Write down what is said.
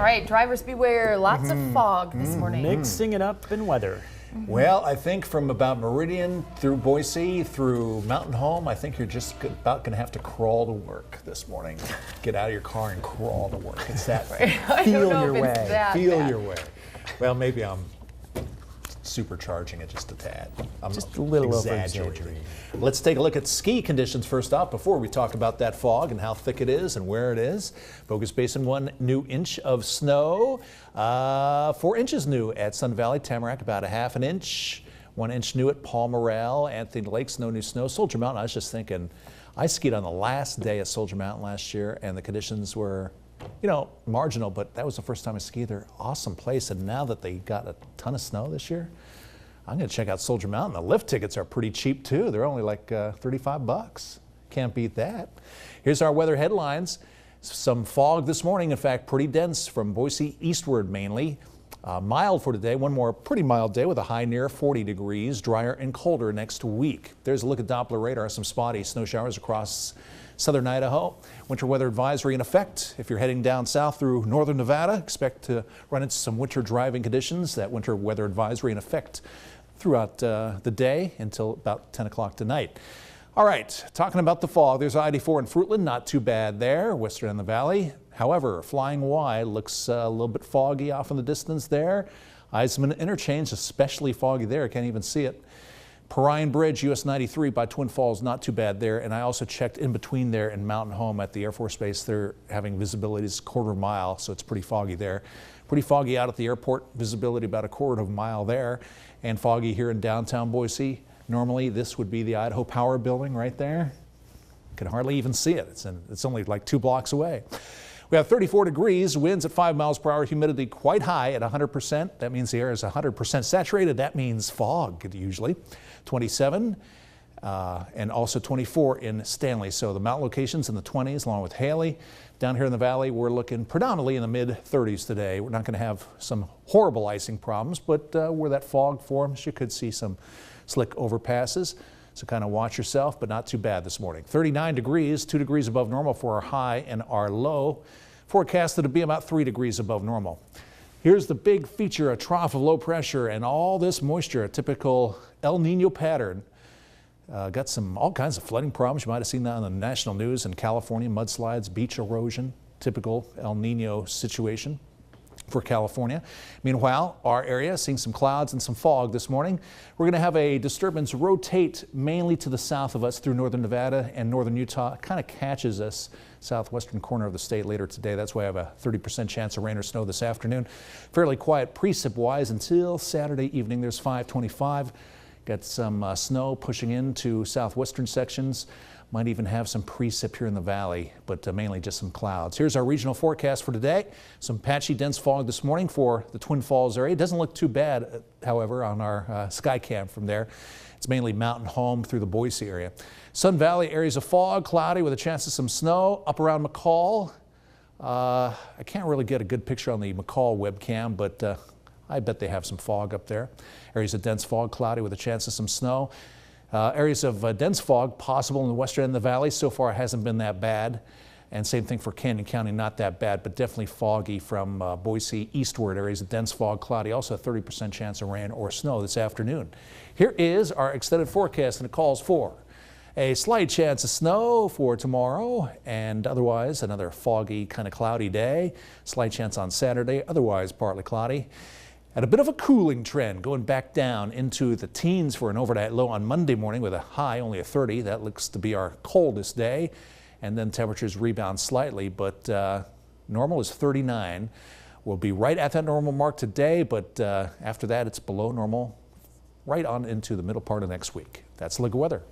All right, drivers beware. Lots of fog this morning. Mixing it up in weather. Well, I think from about Meridian through Boise through Mountain Home, I think you're just about going to have to crawl to work this morning. Get out of your car and crawl to work. It's that Feel your way. Feel your way. Well, maybe I'm supercharging it just a tad. I'm just a little exaggerating. Let's take a look at ski conditions first off before we talk about that fog and how thick it is and where it is. Focus Basin, 1 new inch of snow. 4 inches new at Sun Valley, Tamarack, about a ½ an inch. 1 inch new at Paul Morrell, Anthony Lakes, no new snow. Soldier Mountain, I was just thinking, I skied on the last day at Soldier Mountain last year and the conditions were, you know, marginal, but that was the first time I skied there. Awesome place, and now that they got a ton of snow this year, I'm going to check out Soldier Mountain. The lift tickets are pretty cheap too. They're only like 35 bucks. Can't beat that. Here's our weather headlines. Some fog this morning, in fact, pretty dense from Boise eastward mainly. Mild for today, one more pretty mild day with a high near 40 degrees, drier and colder next week. There's a look at Doppler radar, some spotty snow showers across southern Idaho. Winter weather advisory in effect. If you're heading down south through northern Nevada, expect to run into some winter driving conditions. That winter weather advisory in effect throughout the day until about 10 o'clock tonight. All right, talking about the fog, there's I-84 in Fruitland, not too bad there, western end of the valley. However, flying wide looks a little bit foggy off in the distance there. Eisman Interchange, especially foggy there, can't even see it. Parian Bridge, US 93 by Twin Falls, not too bad there. And I also checked in between there and Mountain Home at the Air Force Base. They're having visibilities quarter mile, so it's pretty foggy there. Pretty foggy out at the airport, visibility about a quarter of a mile there. And foggy here in downtown Boise. Normally this would be the Idaho Power Building right there. Can hardly even see it. It's only like 2 blocks away. We have 34 degrees, winds at 5 miles per hour, humidity quite high at 100%. That means the air is 100% saturated. That means fog usually. 27 and also 24 in Stanley. So the mountain locations in the 20s along with Haley. Down here in the valley, we're looking predominantly in the mid-30s today. We're not going to have some horrible icing problems, but where that fog forms, you could see some slick overpasses. So kind of watch yourself, but not too bad this morning. 39 degrees, 2 degrees above normal for our high and our low. Forecasted to be about 3 degrees above normal. Here's the big feature, a trough of low pressure and all this moisture, a typical El Nino pattern. Got all kinds of flooding problems. You might have seen that on the national news in California, mudslides, beach erosion, typical El Nino situation for California. Meanwhile, our area seeing some clouds and some fog this morning. We're going to have a disturbance rotate mainly to the south of us through northern Nevada and northern Utah. It kind of catches us southwestern corner of the state later today. That's why I have a 30% chance of rain or snow this afternoon. Fairly quiet precip wise until Saturday evening. There's 525. Got some snow pushing into southwestern sections. Might even have some precip here in the valley, but mainly just some clouds. Here's our regional forecast for today. Some patchy dense fog this morning for the Twin Falls area. It doesn't look too bad, however, on our Skycam from there. It's mainly Mountain Home through the Boise area. Sun Valley areas of fog, cloudy with a chance of some snow up around McCall. I can't really get a good picture on the McCall webcam, but I bet they have some fog up there. Areas of dense fog, cloudy with a chance of some snow. Areas of dense fog possible in the western end of the valley. So far it hasn't been that bad. And same thing for Canyon County, not that bad, but definitely foggy from Boise eastward. Areas of dense fog, cloudy, also a 30% chance of rain or snow this afternoon. Here is our extended forecast, and it calls for a slight chance of snow for tomorrow, and otherwise another foggy, kind of cloudy day. Slight chance on Saturday, otherwise partly cloudy. And a bit of a cooling trend going back down into the teens for an overnight low on Monday morning with a high only a 30. That looks to be our coldest day. And then temperatures rebound slightly, but normal is 39. We'll be right at that normal mark today, but after that it's below normal right on into the middle part of next week. That's the look at weather.